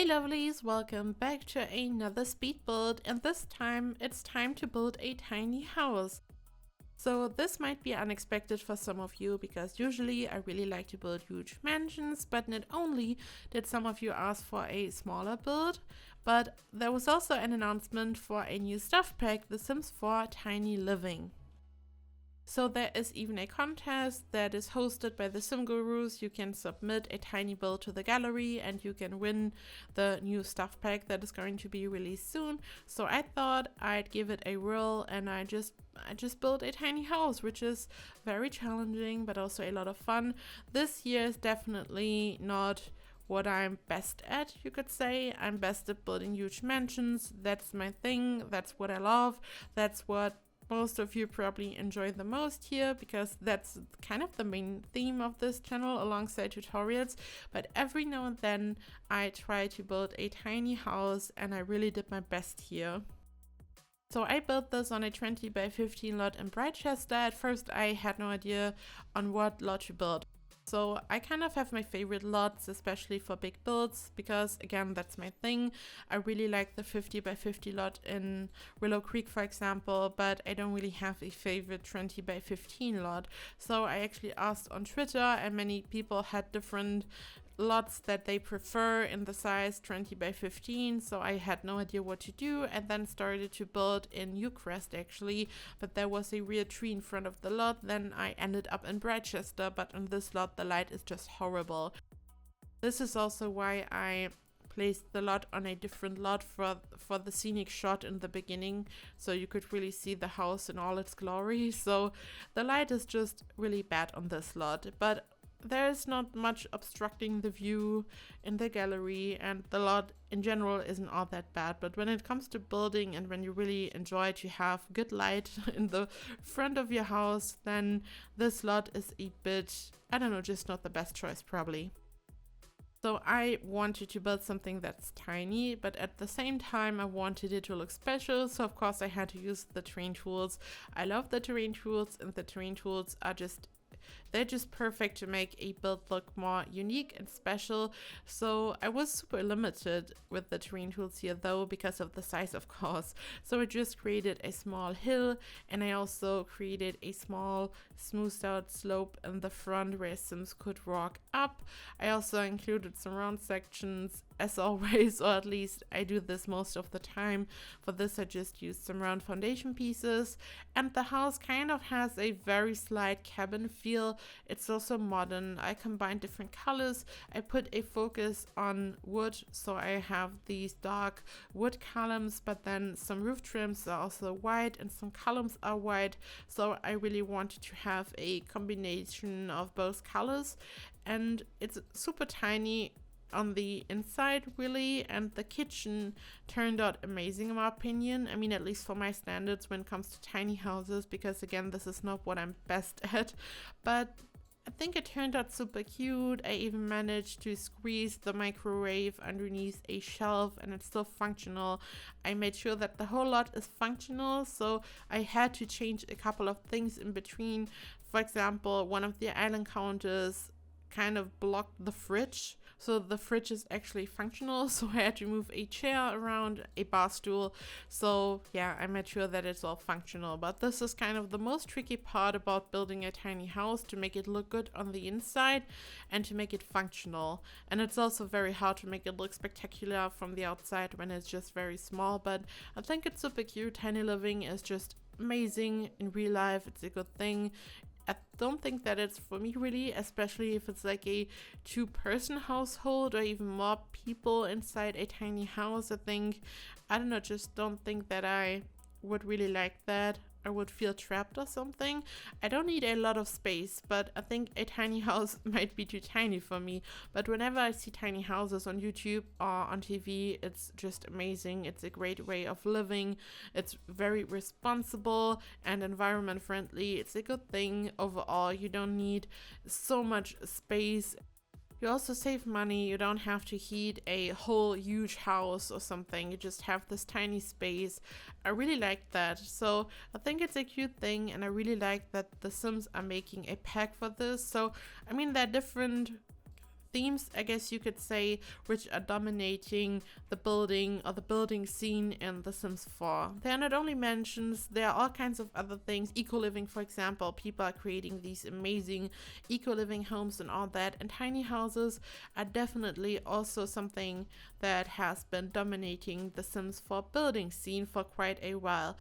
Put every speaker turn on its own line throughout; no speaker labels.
Hey lovelies, welcome back to another speed build, and this time it's time to build a tiny house. So this might be unexpected for some of you because usually I really like to build huge mansions, but not only did some of you ask for a smaller build, but there was also an announcement for a new stuff pack, The Sims 4 Tiny Living. So there is even a contest that is hosted by the Sim Gurus. You can submit a tiny build to the gallery and you can win the new stuff pack that is going to be released soon. So I thought I'd give it a whirl, and I just built a tiny house, which is very challenging but also a lot of fun. This year is definitely not what I'm best at, you could say. I'm best at building huge mansions. That's my thing. That's what I love. That's what most of you probably enjoy the most here, because that's kind of the main theme of this channel alongside tutorials. But every now and then I try to build a tiny house, and I really did my best here. So I built this on a 20 by 15 lot in Britechester. At first I had no idea on what lot to build. So I kind of have my favorite lots, especially for big builds, because again, that's my thing. I really like the 50 by 50 lot in Willow Creek, for example, but I don't really have a favorite 20 by 15 lot. So I actually asked on Twitter, and many people had different lots that they prefer in the size 20 by 15, so I had no idea what to do, and then started to build in Newcrest actually, but there was a rear tree in front of the lot. Then I ended up in Britechester, but on this lot the light is just horrible. This is also why I placed the lot on a different lot for the scenic shot in the beginning, so you could really see the house in all its glory. So the light is just really bad on this lot, but there's not much obstructing the view in the gallery, and the lot in general isn't all that bad. But when it comes to building, and when you really enjoy to have good light in the front of your house, then this lot is a bit, I don't know, just not the best choice probably. So I wanted to build something that's tiny, but at the same time I wanted it to look special, so of course I had to use the terrain tools. I love the terrain tools, and the terrain tools are they're just perfect to make a build look more unique and special. So I was super limited with the terrain tools here though, because of the size, of course. So I just created a small hill, and I also created a small smoothed out slope in the front where Sims could walk up. I also included some round sections, as always, or at least I do this most of the time. For this I just used some round foundation pieces, and the house kind of has a very slight cabin feel. It's also modern. I combined different colors. I put a focus on wood, so I have these dark wood columns, but then some roof trims are also white and some columns are white. So I really wanted to have a combination of both colors, and it's super tiny on the inside really, and the kitchen turned out amazing in my opinion. I mean, at least for my standards when it comes to tiny houses, because again, this is not what I'm best at, but I think it turned out super cute. I even managed to squeeze the microwave underneath a shelf, and it's still functional. I made sure that the whole lot is functional, so I had to change a couple of things in between. For example, one of the island counters kind of blocked the fridge, so the fridge is actually functional, so I had to move a chair around, a bar stool. So yeah, I made sure that it's all functional. But this is kind of the most tricky part about building a tiny house, to make it look good on the inside and to make it functional. And it's also very hard to make it look spectacular from the outside when it's just very small, but I think it's super cute. Tiny living is just amazing in real life. It's a good thing. I don't think that it's for me really, especially if it's like a 2-person household or even more people inside a tiny house. I don't know, just don't think that I would really like that. I would feel trapped or something. I don't need a lot of space, but I think a tiny house might be too tiny for me. But whenever I see tiny houses on YouTube or on TV, it's just amazing. It's a great way of living. It's very responsible and environment friendly. It's a good thing overall. You don't need so much space. You also save money. You don't have to heat a whole huge house or something. You just have this tiny space. I really like that. So I think it's a cute thing, and I really like that The Sims are making a pack for this. So I mean, there are different themes, I guess you could say, which are dominating the building or the building scene in The Sims 4. There are not only mansions, there are all kinds of other things. Eco-living, for example, people are creating these amazing eco-living homes and all that, and tiny houses are definitely also something that has been dominating the Sims 4 building scene for quite a while.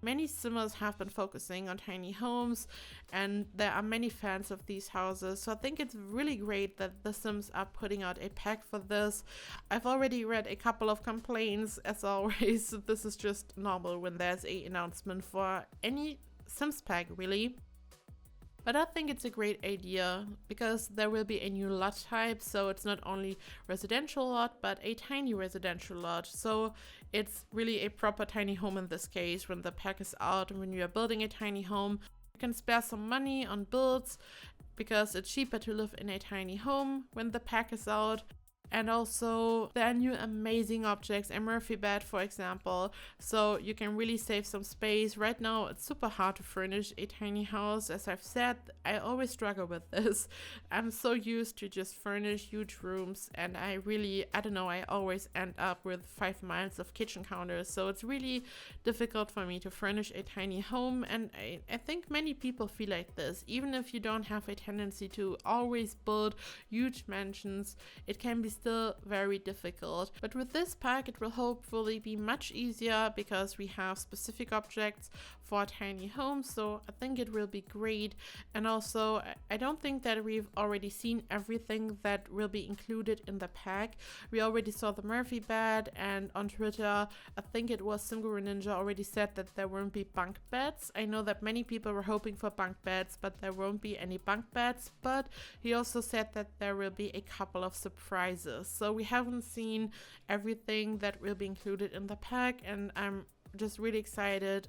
Many Simmers have been focusing on tiny homes, and there are many fans of these houses, so I think it's really great that the Sims are putting out a pack for this. I've already read a couple of complaints, as always. This is just normal when there's an announcement for any Sims pack, really. But I think it's a great idea because there will be a new lot type, so it's not only residential lot but a tiny residential lot. So it's really a proper tiny home in this case. When the pack is out and when you are building a tiny home, you can spare some money on builds because it's cheaper to live in a tiny home when the pack is out. And also there are new amazing objects, a Murphy bed for example, so you can really save some space. Right now it's super hard to furnish a tiny house. As I've said, I always struggle with this. I'm so used to just furnish huge rooms, and I don't know, I always end up with 5 miles of kitchen counters, so it's really difficult for me to furnish a tiny home. And I think many people feel like this. Even if you don't have a tendency to always build huge mansions, it can be still very difficult. But with this pack it will hopefully be much easier because we have specific objects for tiny homes, so I think it will be great. And also I don't think that we've already seen everything that will be included in the pack. We already saw the Murphy bed, and on Twitter I think it was Simguru Ninja already said that there won't be bunk beds. I know that many people were hoping for bunk beds, but there won't be any bunk beds. But he also said that there will be a couple of surprises. So we haven't seen everything that will be included in the pack, and I'm just really excited.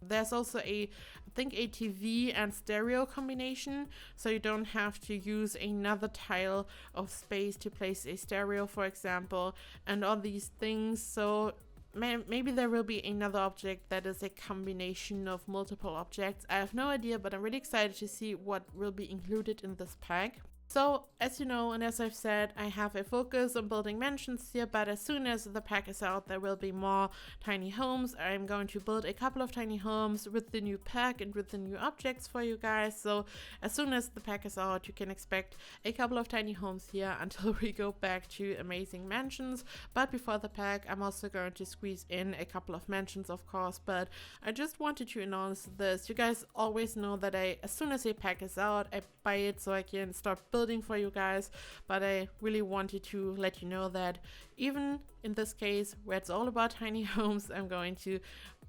There's also I think a TV and stereo combination, so you don't have to use another tile of space to place a stereo, for example, and all these things. So maybe there will be another object that is a combination of multiple objects. I have no idea, but I'm really excited to see what will be included in this pack. So, as you know, and as I've said, I have a focus on building mansions here, but as soon as the pack is out, there will be more tiny homes. I'm going to build a couple of tiny homes with the new pack and with the new objects for you guys. So, as soon as the pack is out, you can expect a couple of tiny homes here until we go back to amazing mansions. But before the pack, I'm also going to squeeze in a couple of mansions, of course. But I just wanted to announce this. You guys always know that as soon as a pack is out, I buy it so I can start building for you guys. But I really wanted to let you know that even in this case where it's all about tiny homes, I'm going to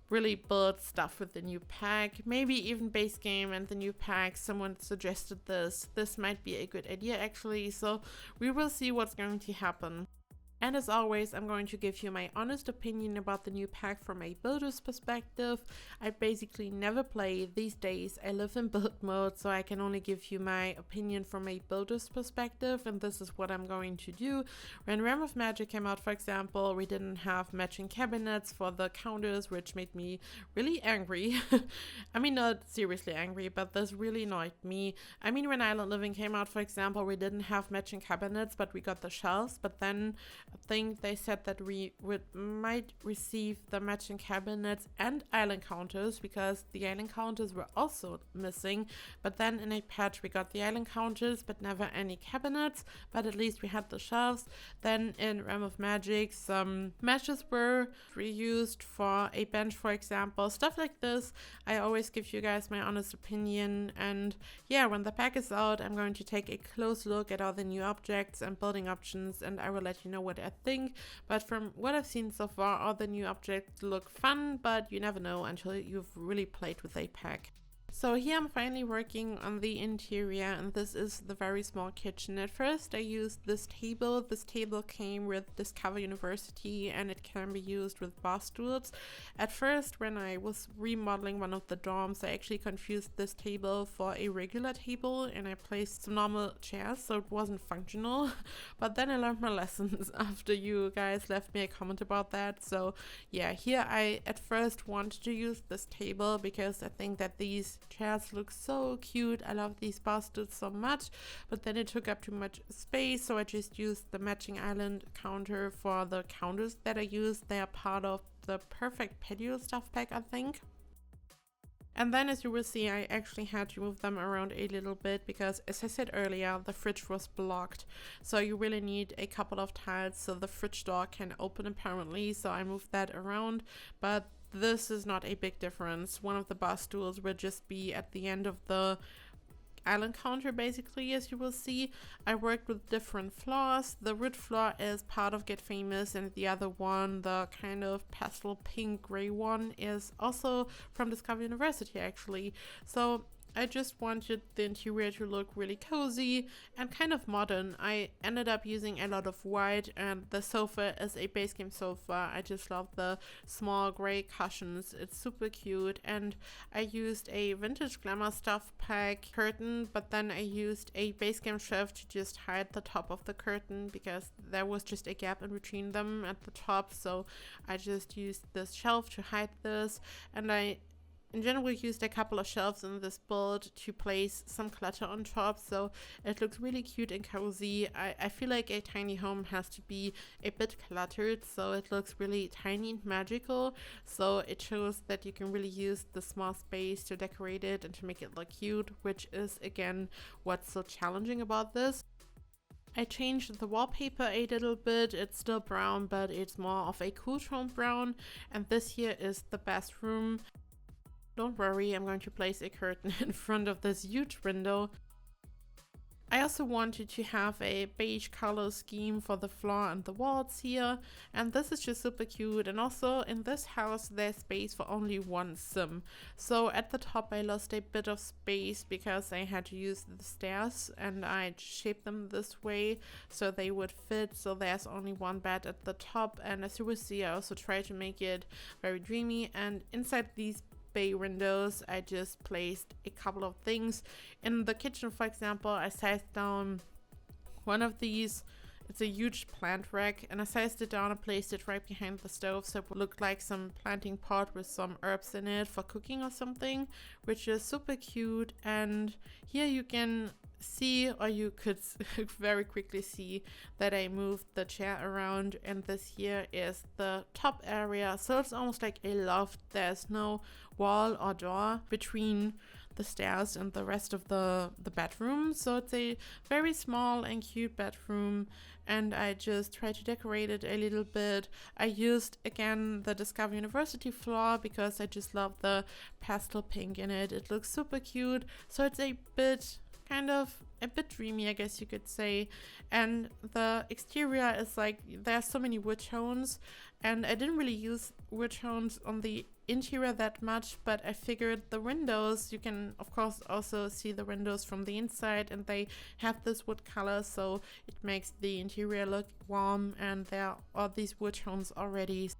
really build stuff with the new pack, maybe even base game and the new pack. Someone suggested this might be a good idea actually, so we will see what's going to happen. And as always, I'm going to give you my honest opinion about the new pack from a builder's perspective. I basically never play these days. I live in build mode, so I can only give you my opinion from a builder's perspective, and this is what I'm going to do. When Realm of Magic came out, for example, we didn't have matching cabinets for the counters, which made me really angry. I mean, not seriously angry, but this really annoyed me. I mean, when Island Living came out, for example, we didn't have matching cabinets, but we got the shelves. But then I think they said that we might receive the matching cabinets and island counters, because the island counters were also missing. But then in a patch we got the island counters but never any cabinets, but at least we had the shelves. Then in Realm of Magic some meshes were reused for a bench, for example, stuff like this. I always give you guys my honest opinion, and yeah, when the pack is out, I'm going to take a close look at all the new objects and building options, and I will let you know what I think. But from what I've seen so far, all the new objects look fun, but you never know until you've really played with a pack. So here I'm finally working on the interior, and this is the very small kitchen. At first I used this table. This table came with Discover University, and it can be used with bar stools. At first, when I was remodeling one of the dorms, I actually confused this table for a regular table, and I placed some normal chairs, so it wasn't functional. But then I learned my lessons after you guys left me a comment about that. So yeah, here I at first wanted to use this table because I think that these chairs look so cute. I love these bar stools so much, but then it took up too much space, so I just used the matching island counter for the counters that I used. They are part of the Perfect Patio stuff pack, I think. And then, as you will see, I actually had to move them around a little bit because, as I said earlier, the fridge was blocked. So you really need a couple of tiles so the fridge door can open apparently. So I moved that around, but this is not a big difference. One of the bar stools will just be at the end of the island counter, basically. As you will see, I worked with different floors. The wood floor is part of Get Famous, and the other one, the kind of pastel pink gray one, is also from Discover University actually. So I just wanted the interior to look really cozy and kind of modern. I ended up using a lot of white, and the sofa is a base game sofa. I just love the small gray cushions. It's super cute. And I used a vintage glamour stuff pack curtain, but then I used a base game shelf to just hide the top of the curtain because there was just a gap in between them at the top. So I just used this shelf to hide this, and I in general used a couple of shelves in this build to place some clutter on top, so it looks really cute and cozy. I feel like a tiny home has to be a bit cluttered, so it looks really tiny and magical. So it shows that you can really use the small space to decorate it and to make it look cute, which is again what's so challenging about this. I changed the wallpaper a little bit. It's still brown, but it's more of a cool tone brown. And this here is the bathroom. Don't worry, I'm going to place a curtain in front of this huge window. I also wanted to have a beige color scheme for the floor and the walls here, and this is just super cute. And also in this house there's space for only one sim, so at the top I lost a bit of space because I had to use the stairs, and I shaped them this way so they would fit. So there's only one bed at the top, and as you will see, I also tried to make it very dreamy. And inside these bay windows I just placed a couple of things. In the kitchen, for example, I sized down one of these. It's a huge plant rack, and I sized it down and placed it right behind the stove so it would look like some planting pot with some herbs in it for cooking or something, which is super cute. And here you can see, or you could very quickly see, that I moved the chair around, and this here is the top area, so it's almost like a loft. There's no wall or door between the stairs and the rest of the bedroom, so it's a very small and cute bedroom. And I just tried to decorate it a little bit. I used again the Discover University floor because I just love the pastel pink in it. It looks super cute, so it's a bit dreamy, I guess you could say. And the exterior is like, there's so many wood tones, and I didn't really use wood tones on the interior that much, but I figured the windows, you can of course also see the windows from the inside, and they have this wood color, so it makes the interior look warm, and there are all these wood tones already.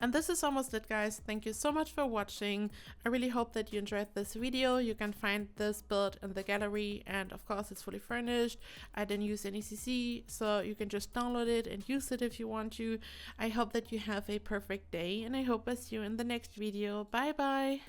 And this is almost it, guys. Thank you so much for watching. I really hope that you enjoyed this video. You can find this build in the gallery, and of course it's fully furnished. I didn't use any CC, so you can just download it and use it if you want to. I hope that you have a perfect day, and I hope I see you in the next video. Bye bye!